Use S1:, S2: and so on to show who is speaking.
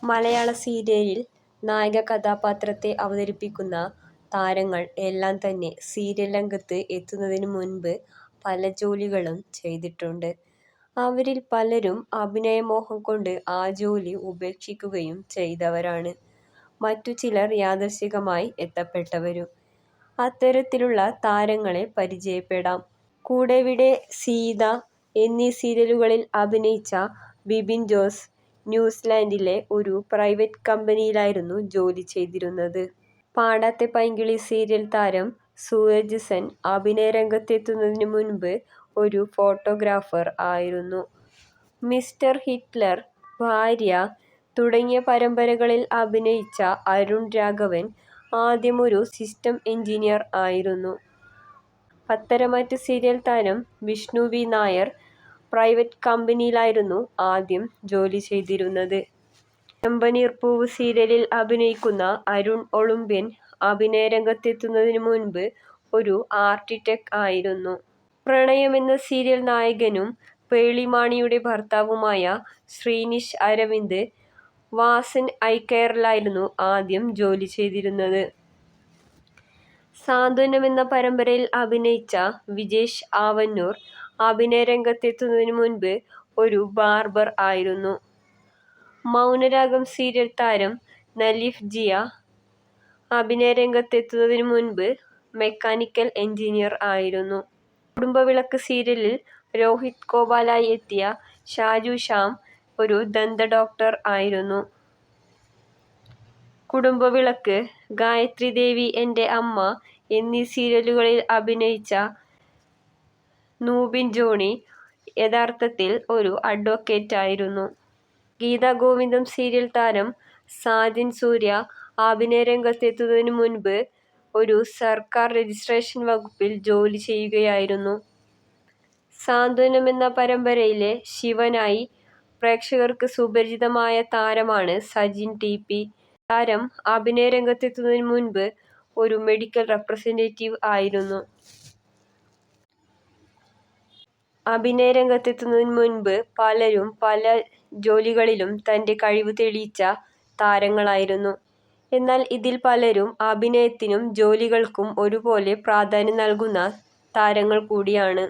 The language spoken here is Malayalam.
S1: മലയാള സീരിയലിൽ നായിക കഥാപാത്രത്തെ അവതരിപ്പിക്കുന്ന താരങ്ങൾ എല്ലാം തന്നെ സീരിയൽ രംഗത്ത് എത്തുന്നതിനു മുൻപ് പല ജോലികളും ചെയ്തിട്ടുണ്ട്. അവരിൽ പലരും അഭിനയമോഹം കൊണ്ട് ആ ജോലി ഉപേക്ഷിക്കുകയും ചെയ്തവരാണ്. മറ്റു ചിലർ യാദൃച്ഛികമായി എത്തപ്പെട്ടവരും. അത്തരത്തിലുള്ള താരങ്ങളെ പരിചയപ്പെടാം. കൂടെവിടെ, സീത എന്നീ സീരിയലുകളിൽ അഭിനയിച്ച ബിബിൻ ജോസ് ന്യൂസിലാൻഡിലെ ഒരു പ്രൈവറ്റ് കമ്പനിയിലായിരുന്നു ജോലി ചെയ്തിരുന്നത്. പാടാത്തെ പൈങ്കിളി സീരിയൽ താരം സൂരജ് സെൻ അഭിനയരംഗത്തെത്തുന്നതിനു മുൻപ് ഒരു ഫോട്ടോഗ്രാഫർ ആയിരുന്നു. മിസ്റ്റർ ഹിറ്റ്ലർ, ഭാര്യ തുടങ്ങിയ പരമ്പരകളിൽ അഭിനയിച്ച അരുൺ രാഘവൻ ആദ്യം ഒരു സിസ്റ്റം എൻജിനീയർ ആയിരുന്നു. പത്തരമാറ്റ് സീരിയൽ താരം വിഷ്ണു വി നായർ പ്രൈവറ്റ് കമ്പനിയിലായിരുന്നു ആദ്യം ജോലി ചെയ്തിരുന്നത്. ചെമ്പനീർപ്പൂവ് സീരിയലിൽ അഭിനയിക്കുന്ന അരുൺ ഒളുമ്പ്യൻ അഭിനയരംഗത്തെത്തുന്നതിനു മുൻപ് ഒരു ആർക്കിടെക്ട് ആയിരുന്നു. പ്രണയം എന്ന സീരിയൽ നായകനും പേളിമാണിയുടെ ഭർത്താവുമായ ശ്രീനിഷ് അരവിന്ദ് വാസൻ ഐ കെയറിലായിരുന്നു ആദ്യം ജോലി ചെയ്തിരുന്നത്. സാന്ത്വനം എന്ന പരമ്പരയിൽ അഭിനയിച്ച വിജേഷ് ആവന്നൂർ അഭിനയരംഗത്തെത്തുന്നതിനു മുൻപ് ഒരു ബാർബർ ആയിരുന്നു. മൗനരാഗം സീരിയൽ താരം നലീഫ് ജിയ അഭിനയരംഗത്തെത്തുന്നതിനു മുൻപ് മെക്കാനിക്കൽ എൻജിനീയർ ആയിരുന്നു. കുടുംബവിളക്ക് സീരിയലിൽ രോഹിത് ഗോപാലായി എത്തിയ ഷാജു ശ്യാം ഒരു ദന്ത ഡോക്ടർ ആയിരുന്നു. കുടുംബവിളക്ക്, ഗായത്രി ദേവി എന്റെ അമ്മ എന്നീ സീരിയലുകളിൽ അഭിനയിച്ച നൂബിൻ ജോണി യഥാർത്ഥത്തിൽ ഒരു അഡ്വക്കേറ്റ് ആയിരുന്നു. ഗീതാഗോവിന്ദം സീരിയൽ താരം സാജൻ സൂര്യ അഭിനയരംഗത്തെത്തുന്നതിനു മുൻപ് ഒരു സർക്കാർ രജിസ്ട്രേഷൻ വകുപ്പിൽ ജോലി ചെയ്യുകയായിരുന്നു. സാന്ത്വനം എന്ന പരമ്പരയിലെ ശിവനായി പ്രേക്ഷകർക്ക് സുപരിചിതമായ താരമാണ് സജിൻ ടി.പി. താരം അഭിനയരംഗത്തെത്തുന്നതിനു മുൻപ് ഒരു മെഡിക്കൽ റെപ്രസെന്റേറ്റീവ് ആയിരുന്നു. അഭിനയരംഗത്തെത്തുന്നതിനു മുൻപ് പലരും പല ജോലികളിലും തന്റെ കഴിവ് തെളിയിച്ച താരങ്ങളായിരുന്നു. എന്നാൽ ഇതിൽ പലരും അഭിനയത്തിനും ജോലികൾക്കും ഒരുപോലെ പ്രാധാന്യം നൽകുന്ന താരങ്ങൾ കൂടിയാണ്.